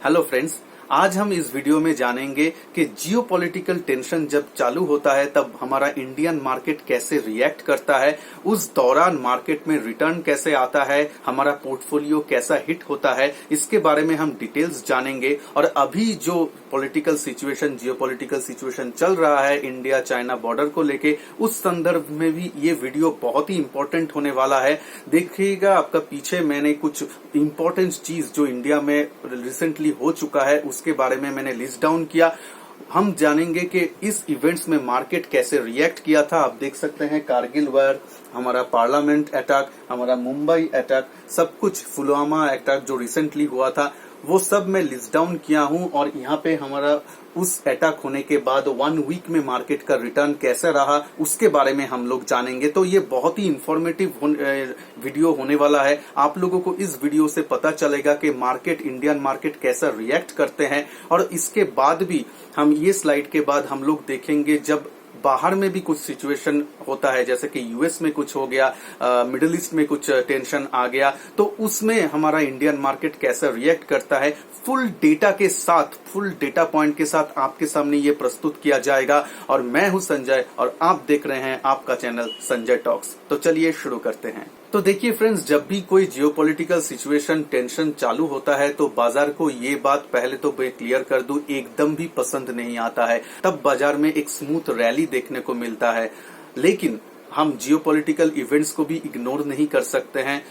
Hello friends, आज हम इस वीडियो में जानेंगे कि जियोपॉलिटिकल टेंशन जब चालू होता है तब हमारा इंडियन मार्केट कैसे रिएक्ट करता है, उस दौरान मार्केट में रिटर्न कैसे आता है, हमारा पोर्टफोलियो कैसा हिट होता है, इसके बारे में हम डिटेल्स जानेंगे। और अभी जो पॉलिटिकल सिचुएशन, जियोपॉलिटिकल सिचुएशन चल रहा है इंडिया चाइना बॉर्डर को लेके, उस संदर्भ में भी ये वीडियो बहुत ही इंपॉर्टेंट होने वाला है। देखिएगा, आपका पीछे मैंने कुछ इंपॉर्टेंट चीज जो इंडिया में रिसेंटली हो चुका है उसके बारे में मैंने लिस्ट डाउन किया। हम जानेंगे कि इस इवेंट्स में मार्केट कैसे रिएक्ट किया था। आप देख सकते हैं कारगिल वार, हमारा पार्लियामेंट अटैक, हमारा मुंबई अटैक, सब कुछ, पुलवामा अटैक जो रिसेंटली हुआ था वो सब मैं लिस्ट डाउन किया हूं। और यहाँ पे हमारा उस अटैक होने के बाद 1 वीक में मार्केट का रिटर्न कैसा रहा उसके बारे में हम लोग जानेंगे। तो ये बहुत ही इंफॉर्मेटिव वीडियो होने वाला है। आप लोगों को इस वीडियो से पता चलेगा कि मार्केट, इंडियन मार्केट कैसा रिएक्ट करते हैं। और इसके बाद भी हम ये स्लाइड के बाद हम लोग देखेंगे जब बाहर में भी कुछ सिचुएशन होता है, जैसे कि यूएस में कुछ हो गया, मिडिल ईस्ट में कुछ टेंशन आ गया, तो उसमें हमारा इंडियन मार्केट कैसा रिएक्ट करता है, फुल डेटा के साथ, फुल डेटा पॉइंट के साथ आपके सामने ये प्रस्तुत किया जाएगा। और मैं हूं संजय और आप देख रहे हैं आपका चैनल संजय टॉक्स। तो चलिए शुरू करते हैं। तो देखिए फ्रेंड्स, जब भी कोई जियोपॉलिटिकल सिचुएशन, टेंशन चालू होता है तो बाजार को ये बात पहले तो मैं क्लियर कर दूं, एकदम भी पसंद नहीं आता है। तब बाजार में एक स्मूथ रैली देखने को मिलता है। लेकिन हम जियोपॉलिटिकल इवेंट्स को भी इग्नोर नहीं कर सकते हैं।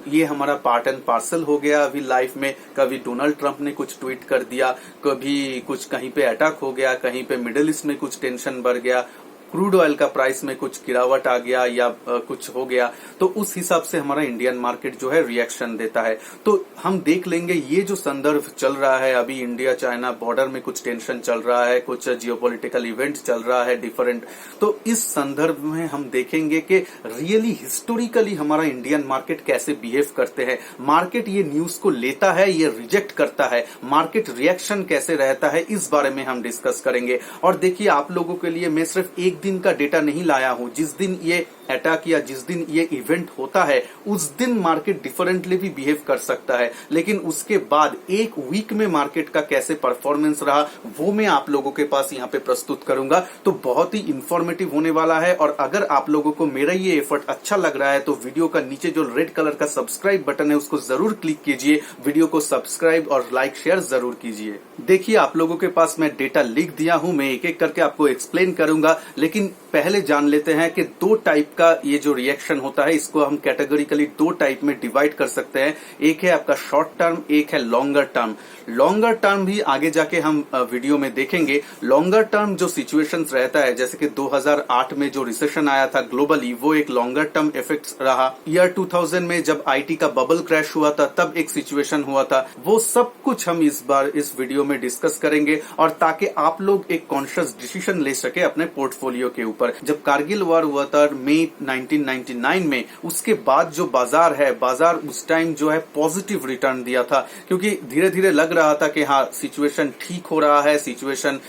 ये हमारा पार्ट एंड पार्सल हो गया अभी लाइफ में। कभी डोनाल्ड ट्रंप ने कुछ ट्वीट कर दिया, कभी कुछ कहीं पे अटैक हो गया, कहीं पे मिडिल ईस्ट में कुछ टेंशन बढ़ गया, क्रूड ऑयल का प्राइस में कुछ गिरावट आ गया या कुछ हो गया, तो उस हिसाब से हमारा इंडियन मार्केट जो है रिएक्शन देता है। तो हम देख लेंगे ये जो संदर्भ चल रहा है अभी, इंडिया चाइना बॉर्डर में कुछ टेंशन चल रहा है, कुछ जियोपॉलिटिकल इवेंट चल रहा है डिफरेंट। तो इस संदर्भ में हम देखेंगे कि रियली हिस्टोरिकली हमारा इंडियन मार्केट कैसे बिहेव करते हैं। मार्केट ये न्यूज को लेता है, ये रिजेक्ट करता है, मार्केट रिएक्शन कैसे रहता है, इस बारे में हम डिस्कस करेंगे। और देखिए, आप लोगों के लिए मैं सिर्फ एक दिन का डेटा नहीं लाया हूं। जिस दिन ये अटैक या जिस दिन ये इवेंट होता है उस दिन मार्केट डिफरेंटली भी बिहेव कर सकता है, लेकिन उसके बाद 1 वीक में मार्केट का कैसे परफॉर्मेंस रहा वो मैं आप लोगों के पास यहाँ पे प्रस्तुत करूंगा। तो बहुत ही इंफॉर्मेटिव होने वाला है। और अगर आप लोगों को मेरा ये एफर्ट अच्छा लग रहा है तो वीडियो का नीचे जो रेड कलर का सब्सक्राइब बटन है उसको जरूर क्लिक कीजिए, वीडियो को सब्सक्राइब और लाइक शेयर जरूर कीजिए। देखिए, आप लोगों के पास मैं डेटा लिख दिया हूं, मैं एक एक करके आपको एक्सप्लेन करूंगा। लेकिन पहले जान लेते हैं कि 2 टाइप का ये जो रिएक्शन होता है इसको हम कैटेगोरिकली 2 टाइप में डिवाइड कर सकते हैं। एक है आपका शॉर्ट टर्म, एक है लॉन्गर टर्म। लॉन्गर टर्म भी आगे जाके हम वीडियो में देखेंगे। लॉन्गर टर्म जो सिचुएशंस रहता है, जैसे कि 2008 में जो रिसेशन आया था ग्लोबली, वो एक लॉन्गर टर्म इफेक्ट्स रहा। ईयर 2000 में जब आईटी का बबल क्रैश हुआ था तब एक सिचुएशन हुआ था। वो सब कुछ हम इस बार इस वीडियो में डिस्कस करेंगे, और ताकि आप लोग एक कॉन्शियस डिसीजन ले सके अपने पोर्टफोलियो के ऊपर। जब कारगिल वार हुआ था मई 1999 में, उसके बाद जो बाजार है, बाजार उस टाइम जो है पॉजिटिव रिटर्न दिया था, क्योंकि धीरे धीरे लग रहा था कि हाँ, सिचुएशन ठीक हो रहा है, सिचुएशन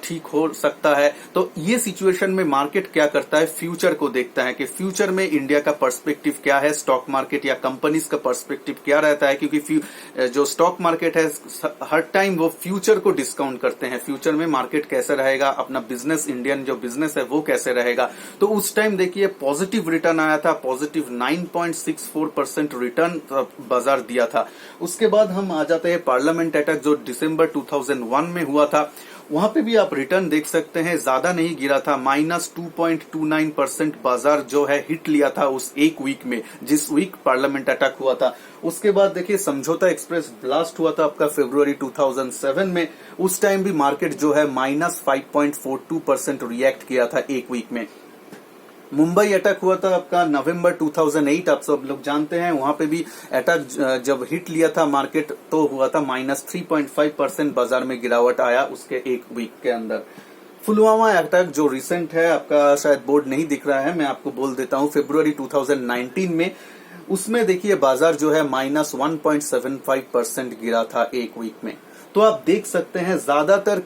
ठीक हो सकता है। तो ये सिचुएशन में मार्केट क्या करता है, फ्यूचर को देखता है कि फ्यूचर में इंडिया का पर्सपेक्टिव क्या है, स्टॉक मार्केट या कंपनीज का पर्सपेक्टिव क्या रहता है। क्योंकि जो स्टॉक मार्केट है हर टाइम वो फ्यूचर को डिस्काउंट करते हैं, फ्यूचर में मार्केट कैसे रहेगा, अपना बिजनेस, इंडियन जो बिजनेस है वो कैसे रहेगा। तो उस टाइम देखिए पॉजिटिव रिटर्न आया था, पॉजिटिव 9.64% रिटर्न बाजार दिया था। उसके बाद हम आ जाते हैं पार्लियामेंट अटैक जो दिसंबर 2001 में हुआ था। वहां पे भी आप रिटर्न देख सकते हैं, ज्यादा नहीं गिरा था, -2.29% बाजार जो है हिट लिया था उस 1 वीक में, जिस वीक पार्लियामेंट अटैक हुआ था। उसके बाद देखिए समझौता एक्सप्रेस ब्लास्ट हुआ था आपका फरवरी 2007 में। उस टाइम भी मार्केट जो है -5.42% रिएक्ट किया था 1 वीक में। मुंबई अटैक हुआ था आपका नवंबर 2008, आप सब लोग जानते हैं। वहां पे भी अटैक जब हिट लिया था मार्केट तो हुआ था -3.5% बाजार में गिरावट आया उसके 1 वीक के अंदर। पुलवामा अटैक जो रिसेंट है आपका, शायद बोर्ड नहीं दिख रहा है, मैं आपको बोल देता हूं, फरवरी 2019 में, उसमें देखिए बाजार जो है -1.75% गिरा था 1 वीक में। तो आप देख सकते हैं ज्यादातर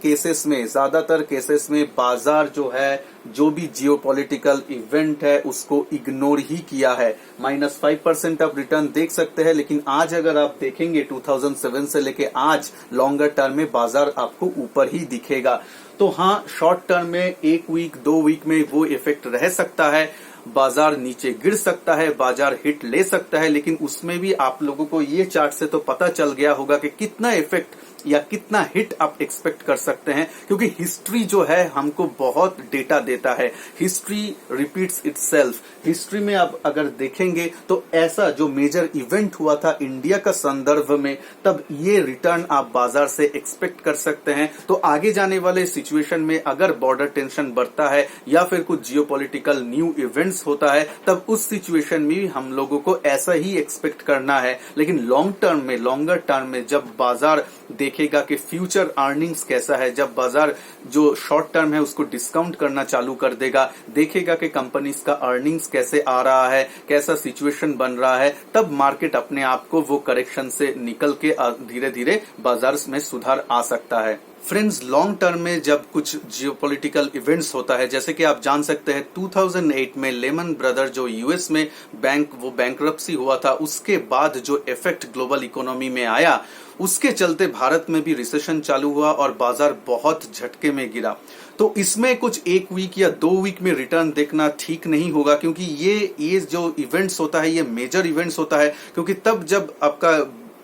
केसेस में बाजार जो है, जो भी जियोपॉलिटिकल इवेंट है उसको इग्नोर ही किया है। -5% आप रिटर्न देख सकते हैं, लेकिन आज अगर आप देखेंगे 2007 से लेके आज लॉन्गर टर्म में बाजार आपको ऊपर ही दिखेगा। तो हाँ, शॉर्ट टर्म में 1 वीक 2 वीक में वो इफेक्ट रह सकता है, बाजार नीचे गिर सकता है, बाजार हिट ले सकता है, लेकिन उसमें भी आप लोगों को ये चार्ट से तो पता चल गया होगा कि कितना इफेक्ट या कितना हिट आप एक्सपेक्ट कर सकते हैं, क्योंकि हिस्ट्री जो है हमको बहुत डेटा देता है। History repeats itself. हिस्ट्री में आप अगर देखेंगे तो ऐसा जो मेजर इवेंट हुआ था इंडिया का संदर्भ में, तब ये रिटर्न आप बाजार से एक्सपेक्ट कर सकते हैं। तो आगे जाने वाले सिचुएशन में अगर बॉर्डर टेंशन बढ़ता है या फिर कुछ जियोपॉलिटिकल न्यू इवेंट्स होता है, तब उस सिचुएशन में हम लोगों को ऐसा ही एक्सपेक्ट करना है। लेकिन लॉन्गर टर्म में जब बाजार देखेगा कि फ्यूचर अर्निंग्स कैसा है, जब बाजार जो शॉर्ट टर्म है उसको डिस्काउंट करना चालू कर देगा, देखेगा कि कंपनीज का अर्निंग्स कैसे आ रहा है, कैसा सिचुएशन बन रहा है, तब मार्केट अपने आप को वो करेक्शन से निकल के धीरे धीरे बाजार में सुधार आ सकता है। फ्रेंड्स, लॉन्ग टर्म में जब कुछ जियोपॉलिटिकल इवेंट्स होता है, जैसे कि आप जान सकते हैं 2008 में लेमन ब्रदर जो यूएस में बैंकरप्सी हुआ था, उसके बाद जो इफेक्ट ग्लोबल इकोनॉमी में आया, उसके चलते भारत में भी रिसेशन चालू हुआ और बाजार बहुत झटके में गिरा। तो इसमें कुछ 1 वीक या 2 वीक में रिटर्न देखना ठीक नहीं होगा, क्योंकि ये जो इवेंट्स होता है ये मेजर इवेंट्स होता है, क्योंकि तब जब आपका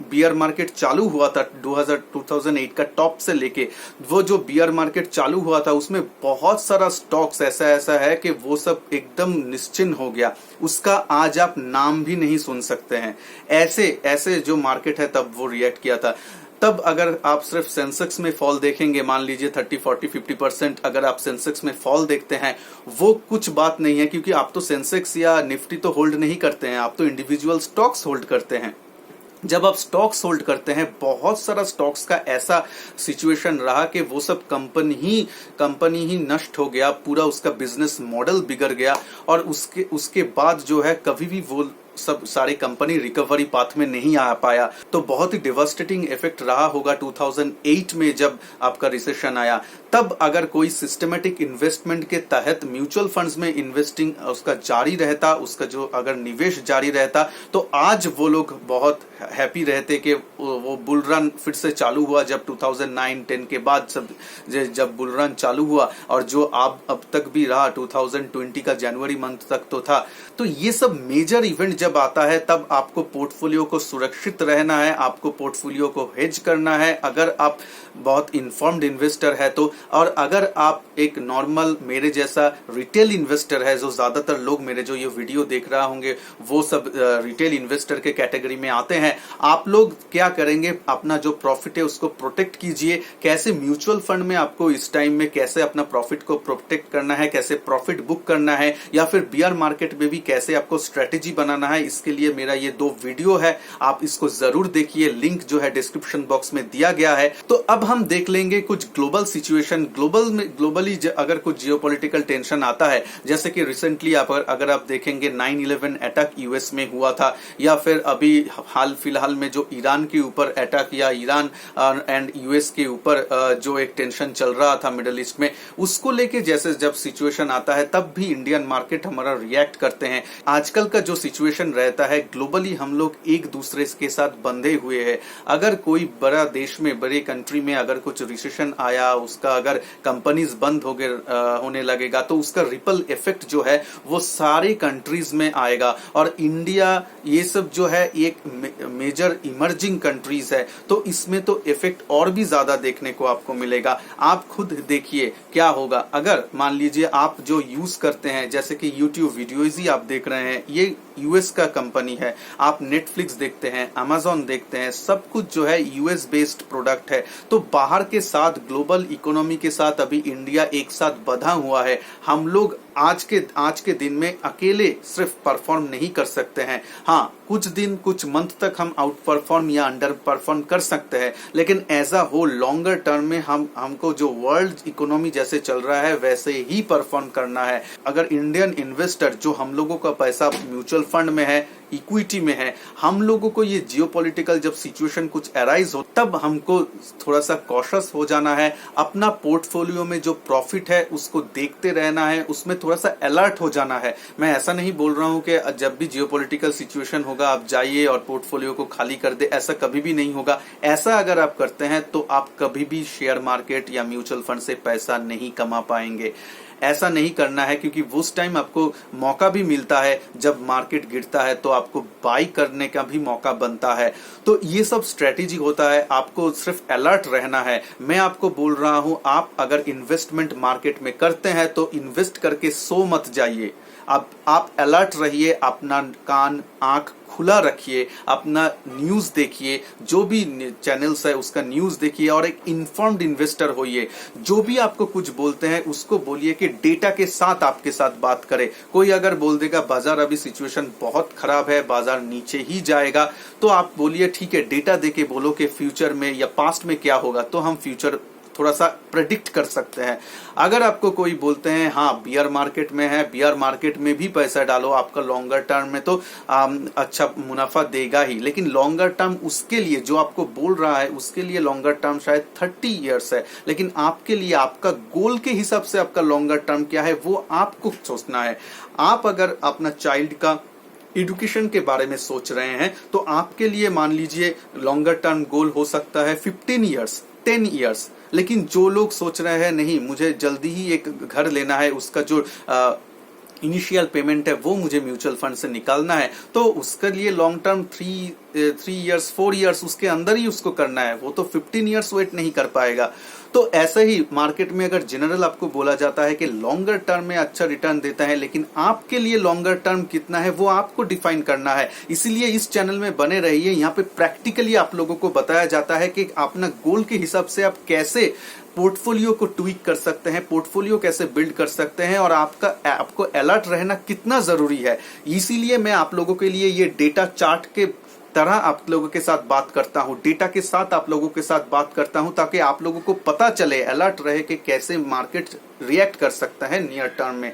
बियर मार्केट चालू हुआ था 2008 का टॉप से लेके, वो जो बियर मार्केट चालू हुआ था उसमें बहुत सारा स्टॉक्स ऐसा है कि वो सब एकदम निश्चिन्त हो गया, उसका आज आप नाम भी नहीं सुन सकते हैं। ऐसे जो मार्केट है तब वो रिएक्ट किया था। तब अगर आप सिर्फ सेंसेक्स में फॉल देखेंगे, मान लीजिए 30, 40, 50% अगर आप सेंसेक्स में फॉल देखते हैं, वो कुछ बात नहीं है, क्योंकि आप तो सेंसेक्स या निफ्टी तो होल्ड नहीं करते हैं, आप तो इंडिविजुअल स्टॉक्स होल्ड करते हैं। जब आप स्टॉक्स होल्ड करते हैं, बहुत सारा स्टॉक्स का ऐसा सिचुएशन रहा कि वो सब कंपनी ही नष्ट हो गया, पूरा उसका बिजनेस मॉडल बिगड़ गया, और उसके बाद जो है कभी भी वो सब सारी कंपनी रिकवरी पाथ में नहीं आ पाया। तो बहुत ही डिवास्टेटिंग इफेक्ट रहा होगा 2008 में जब आपका रिसेशन आया। तब अगर कोई सिस्टमेटिक इन्वेस्टमेंट के तहत म्यूचुअल फंड्स में इन्वेस्टिंग उसका जारी रहता, उसका जो अगर निवेश जारी रहता, तो आज वो लोग बहुत हैप्पी रहते कि वो बुल रन फिर से चालू हुआ जब 2009-10 के बाद सब जब बुल रन चालू हुआ, और जो अब तक भी रहा 2020 का जनवरी मंथ तक तो था। तो ये सब मेजर इवेंट जब आता है, तब आपको पोर्टफोलियो को सुरक्षित रहना है, आपको पोर्टफोलियो को हेज करना है, अगर आप बहुत इन्फॉर्म्ड इन्वेस्टर है तो। और अगर आप एक नॉर्मल मेरे जैसा रिटेल इन्वेस्टर है, जो ज्यादातर लोग मेरे जो ये वीडियो देख रहा होंगे वो सब रिटेल इन्वेस्टर के कैटेगरी में आते हैं, आप लोग क्या करेंगे, अपना जो प्रॉफिट है उसको प्रोटेक्ट कीजिए। कैसे म्यूचुअल फंड में आपको इस टाइम में कैसे अपना प्रॉफिट को प्रोटेक्ट करना है, कैसे प्रॉफिट बुक करना है, या फिर बियर मार्केट में भी कैसे आपको स्ट्रेटेजी बनाना है, इसके लिए मेरा ये 2 वीडियो है, आप इसको जरूर देखिए, लिंक जो है डिस्क्रिप्शन बॉक्स में दिया गया है। तो अब हम देख लेंगे कुछ ग्लोबल सिचुएशन। ग्लोबली अगर कुछ जियोपॉलिटिकल टेंशन आता है, जैसे कि रिसेंटली अगर आप देखेंगे 9/11 अटैक यूएस में हुआ था, या फिर अभी हाल फिलहाल में जो ईरान के ऊपर अटैक, या ईरान एंड यूएस के ऊपर जो एक टेंशन चल रहा था मिडिल ईस्ट में, उसको लेके जैसे जब सिचुएशन आता है तब भी इंडियन मार्केट हमारा रिएक्ट करते हैं। आजकल का जो सिचुएशन रहता है ग्लोबली, हम लोग एक दूसरे के साथ बंधे हुए हैं। अगर कोई बड़ा देश में, बड़े कंट्री में अगर कुछ रिसेशन आया, उसका अगर कंपनीज बंद होने लगेगा, तो उसका रिपल इफेक्ट जो है वो सारे कंट्रीज में आएगा। और इंडिया ये सब जो है एक मेजर इमर्जिंग कंट्रीज है, तो इसमें तो इफेक्ट और भी ज्यादा देखने को आपको मिलेगा। आप खुद देखिए क्या होगा। अगर मान लीजिए आप जो यूज करते हैं, जैसे कि यूट्यूब वीडियोज ही आप देख रहे हैं, ये यूएस का कंपनी है, आप नेटफ्लिक्स देखते हैं, अमेजॉन देखते हैं, सब कुछ जो है यूएस बेस्ड प्रोडक्ट है। तो बाहर के साथ, ग्लोबल इकोनॉमी के साथ अभी इंडिया एक साथ बंधा हुआ है। हम लोग आज के दिन में अकेले सिर्फ परफॉर्म नहीं कर सकते हैं। हाँ, कुछ दिन, कुछ मंथ तक हम आउट परफॉर्म या अंडर परफॉर्म कर सकते हैं, लेकिन as a whole longer term में हमको जो वर्ल्ड इकोनॉमी जैसे चल रहा है वैसे ही परफॉर्म करना है। अगर इंडियन इन्वेस्टर, जो हम लोगों का पैसा म्यूचुअल फंड में है इक्विटी में है, हम लोगों को ये जियोपॉलिटिकल जब सिचुएशन कुछ अराइज हो तब हमको थोड़ा सा कॉशियस हो जाना है। अपना पोर्टफोलियो में जो प्रॉफिट है उसको देखते रहना है, उसमें थोड़ा सा अलर्ट हो जाना है। मैं ऐसा नहीं बोल रहा हूं कि जब भी जियोपॉलिटिकल सिचुएशन होगा आप जाइए और पोर्टफोलियो को खाली कर दे, ऐसा कभी भी नहीं होगा। ऐसा अगर आप करते हैं तो आप कभी भी शेयर मार्केट या म्यूचुअल फंड से पैसा नहीं कमा पाएंगे। ऐसा नहीं करना है, क्योंकि उस टाइम आपको मौका भी मिलता है, जब मार्केट गिरता है तो आपको बाई करने का भी मौका बनता है। तो ये सब स्ट्रेटेजी होता है, आपको सिर्फ अलर्ट रहना है। मैं आपको बोल रहा हूं, आप अगर इन्वेस्टमेंट मार्केट में करते हैं तो इन्वेस्ट करके सो मत जाइए। अब आप अलर्ट रहिए, अपना कान आंख खुला रखिए, अपना न्यूज देखिए, जो भी चैनल्स है उसका न्यूज देखिए और एक इन्फॉर्म्ड इन्वेस्टर होइए। जो भी आपको कुछ बोलते हैं उसको बोलिए कि डेटा के साथ आपके साथ बात करे। कोई अगर बोल देगा बाजार अभी सिचुएशन बहुत खराब है, बाजार नीचे ही जाएगा, तो आप बोलिए ठीक है, डेटा देके बोलो कि फ्यूचर में या पास्ट में क्या होगा, तो हम फ्यूचर थोड़ा सा प्रेडिक्ट कर सकते हैं। अगर आपको कोई बोलते हैं हाँ बियर मार्केट में है, बियर मार्केट में भी पैसा डालो, आपका लॉन्गर टर्म में तो अच्छा मुनाफा देगा ही, लेकिन लॉन्गर टर्म उसके लिए जो आपको बोल रहा है उसके लिए लॉन्गर टर्म शायद 30 इयर्स है, लेकिन आपके लिए आपका गोल के हिसाब से आपका लॉन्गर टर्म क्या है वो आपको सोचना है। आप अगर अपना चाइल्ड का एजुकेशन के बारे में सोच रहे हैं तो आपके लिए मान लीजिए लॉन्गर टर्म गोल हो सकता है 15 इयर्स, 10 इयर्स। लेकिन जो लोग सोच रहे हैं नहीं मुझे जल्दी ही एक घर लेना है, उसका जो इनिशियल पेमेंट है वो मुझे म्यूचुअल फंड से निकालना है, तो उसके लिए लॉन्ग टर्म 3 इयर्स 4 इयर्स उसके अंदर ही उसको करना है, वो तो 15 इयर्स वेट नहीं कर पाएगा। तो ऐसे ही मार्केट में अगर जनरल आपको बोला जाता है कि लॉन्गर टर्म में अच्छा रिटर्न देता है, लेकिन आपके लिए लॉन्गर टर्म कितना है वो आपको डिफाइन करना है। इसीलिए इस चैनल में बने रहिए, यहाँ पे प्रैक्टिकली आप लोगों को बताया जाता है कि अपना गोल के हिसाब से आप कैसे पोर्टफोलियो को ट्वीक कर सकते हैं, पोर्टफोलियो कैसे बिल्ड कर सकते हैं और आपको अलर्ट रहना कितना जरूरी है। इसीलिए मैं आप लोगों के लिए ये डेटा चार्ट के तरह आप लोगों के साथ बात करता हूं, डेटा के साथ आप लोगों के साथ बात करता हूं, ताकि आप लोगों को पता चले, अलर्ट रहे कि कैसे मार्केट रिएक्ट कर सकता है नियर टर्म में।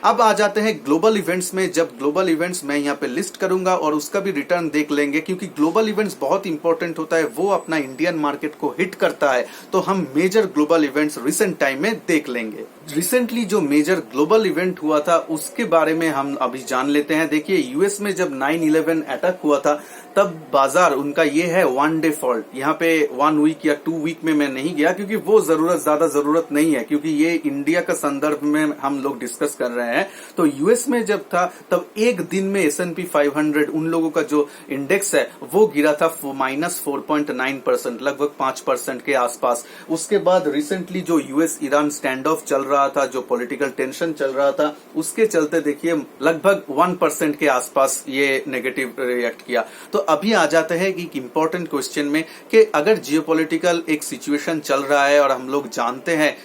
अब आ जाते हैं ग्लोबल इवेंट्स में। जब ग्लोबल इवेंट्स मैं यहाँ पे लिस्ट करूंगा और उसका भी रिटर्न देख लेंगे, क्योंकि ग्लोबल इवेंट्स बहुत इंपॉर्टेंट होता है, वो अपना इंडियन मार्केट को हिट करता है, तो हम major global events recent time में देख लेंगे। रिसेंटली जो मेजर ग्लोबल इवेंट हुआ था उसके बारे में हम अभी जान लेते हैं। देखिए यूएस में जब 9/11 अटैक हुआ था तब बाजार उनका ये है 1 डे फॉल्ट। यहाँ पे 1 वीक या 2 वीक में मैं नहीं गया, क्योंकि वो ज्यादा जरूरत नहीं है, क्योंकि ये इंडिया का संदर्भ में हम लोग डिस्कस कर रहे हैं। तो यूएस में जब था तब एक दिन में S&P 500 उन लोगों का जो इंडेक्स है वो गिरा था -4.9%, लगभग 5% के आसपास। उसके बाद रिसेंटली जो यूएस ईरान स्टैंड ऑफ चल रहा था, जो पॉलिटिकल टेंशन चल रहा था, उसके चलते देखिए लगभग 1% के आसपास ये नेगेटिव रिएक्ट किया। तो अभी आ जाते हैं कि इम्पोर्टेंट क्वेश्चन में कि अगर जियोपॉलिटिकल एक सिचुएशन चल रहा है और हम लोग जानते हैं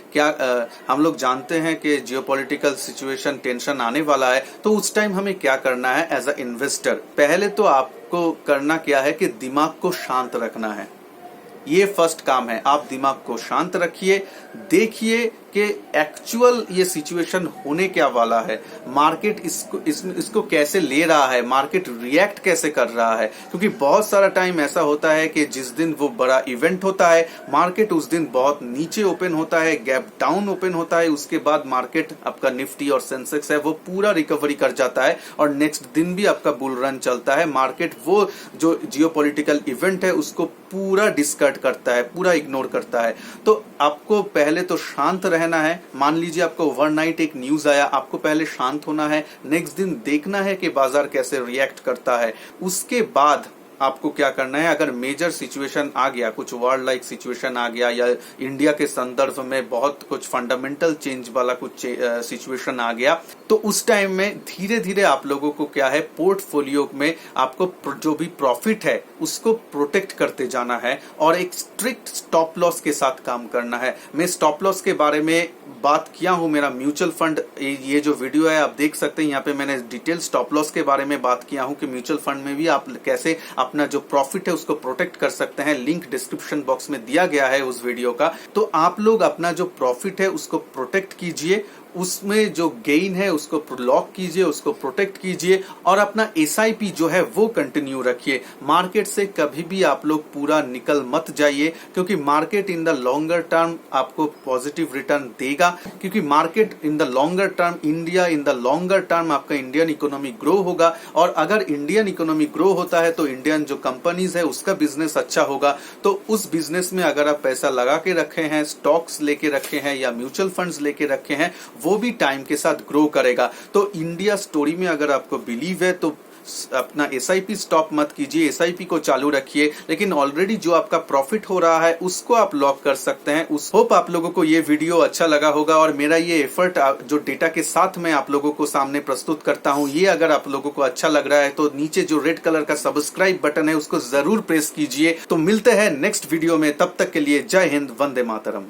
हम लोग जानते हैं कि जियोपॉलिटिकल सिचुएशन टेंशन आने वाला है, तो उस टाइम हमें क्या करना है एज अ इन्वेस्टर। पहले तो आपको करना क्या है कि दिमाग को शांत रखना है। ये फर्स्ट काम है, आप दिमाग को शांत रखिए, देखिए कि एक्चुअल ये सिचुएशन होने क्या वाला है, मार्केट इसको कैसे ले रहा है, मार्केट रिएक्ट कैसे कर रहा है। क्योंकि बहुत सारा टाइम ऐसा होता है कि जिस दिन वो बड़ा इवेंट होता है मार्केट उस दिन बहुत नीचे ओपन होता है, गैप डाउन ओपन होता है, उसके बाद मार्केट आपका निफ्टी और सेंसेक्स है वो पूरा रिकवरी कर जाता है और नेक्स्ट दिन भी आपका बुल रन चलता है। मार्केट वो जो जियोपॉलिटिकल इवेंट है उसको पूरा डिस्कार्ड करता है, पूरा इग्नोर करता है। तो आपको पहले तो शांत रहना है। मान लीजिए आपको ओवरनाइट एक न्यूज आया, आपको पहले शांत होना है, नेक्स्ट दिन देखना है कि बाजार कैसे रिएक्ट करता है। उसके बाद आपको क्या करना है, अगर मेजर सिचुएशन आ गया, कुछ वर्ल्ड लाइक सिचुएशन आ गया या इंडिया के संदर्भ में बहुत कुछ फंडामेंटल चेंज वाला कुछ सिचुएशन आ गया, तो उस टाइम में धीरे धीरे आप लोगों को क्या है, पोर्टफोलियो में आपको जो भी प्रॉफिट है उसको प्रोटेक्ट करते जाना है और एक स्ट्रिक्ट स्टॉप लॉस के साथ काम करना है। मैं स्टॉप लॉस के बारे में बात किया हूं, मेरा म्यूचुअल फंड ये जो वीडियो है आप देख सकते हैं, यहाँ पे मैंने डिटेल स्टॉप लॉस के बारे में बात किया हूं कि म्यूचुअल फंड में भी आप कैसे अपना जो प्रॉफिट है उसको प्रोटेक्ट कर सकते हैं। लिंक डिस्क्रिप्शन बॉक्स में दिया गया है उस वीडियो का। तो आप लोग अपना जो प्रॉफिट है उसको प्रोटेक्ट कीजिए, उसमें जो गेन है उसको लॉक कीजिए, उसको प्रोटेक्ट कीजिए और अपना एसआईपी जो है वो कंटिन्यू रखिए। मार्केट से कभी भी आप लोग पूरा निकल मत जाइए, क्योंकि market in the longer term आपको पॉजिटिव रिटर्न देगा, क्योंकि market in the longer term, India in the longer term आपका इंडियन इकोनॉमी ग्रो होगा, और अगर इंडियन इकोनॉमी ग्रो होता है तो इंडियन जो कंपनीज है उसका बिजनेस अच्छा होगा। तो उस बिजनेस में अगर आप पैसा लगा के रखे हैं, स्टॉक्स लेके रखे हैं या म्यूचुअल फंड्स लेके रखे हैं, वो भी टाइम के साथ ग्रो करेगा। तो इंडिया स्टोरी में अगर आपको बिलीव है तो अपना एसआईपी स्टॉप मत कीजिए, एसआईपी को चालू रखिए, लेकिन ऑलरेडी जो आपका प्रॉफिट हो रहा है उसको आप लॉक कर सकते हैं। होप आप लोगों को ये वीडियो अच्छा लगा होगा, और मेरा ये एफर्ट जो डेटा के साथ मैं आप लोगों को सामने प्रस्तुत करता हूं, ये अगर आप लोगों को अच्छा लग रहा है तो नीचे जो रेड कलर का सब्सक्राइब बटन है उसको जरूर प्रेस कीजिए। तो मिलते हैं नेक्स्ट वीडियो में, तब तक के लिए जय हिंद, वंदे मातरम।